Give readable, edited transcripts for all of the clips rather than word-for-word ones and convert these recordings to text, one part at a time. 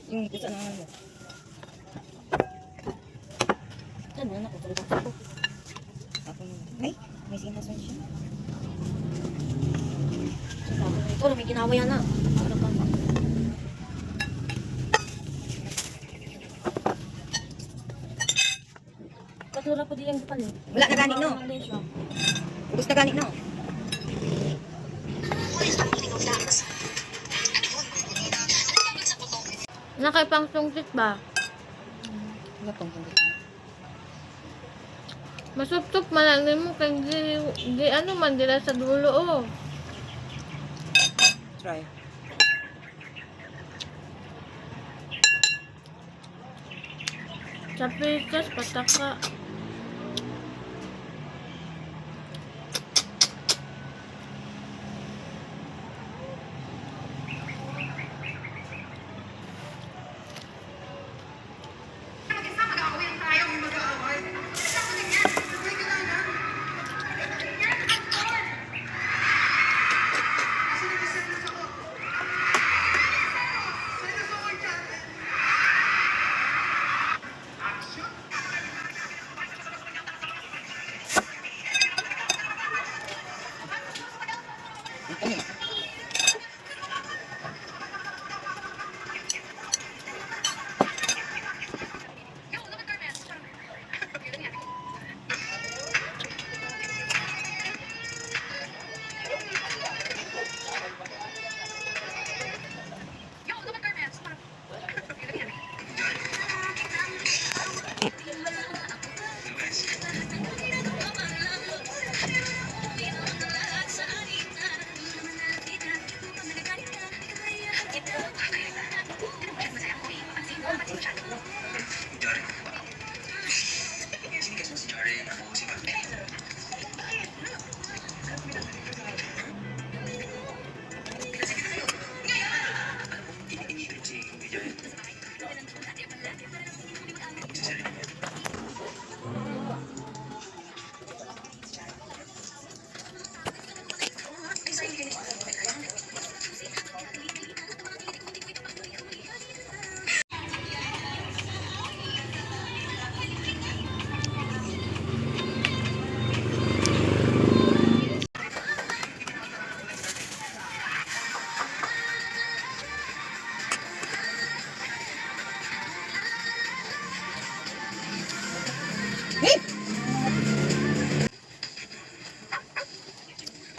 Yung isa na ano. Saan na ako? Ako na. Ay, may sinasun siya. Ito na, may ginawa yan na. Ano pa? Patura po din yung pala. Wala na gani, no? Ubus na gani, no? Nakaipang sungkit ba? Wala pang sungkit. Masup-sup malalim mo kay di ano man dila sa dulo oh. Try. Sa pikas pataka.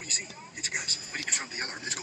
What do you see? It's gas. We need to sound the alarm. Let's go.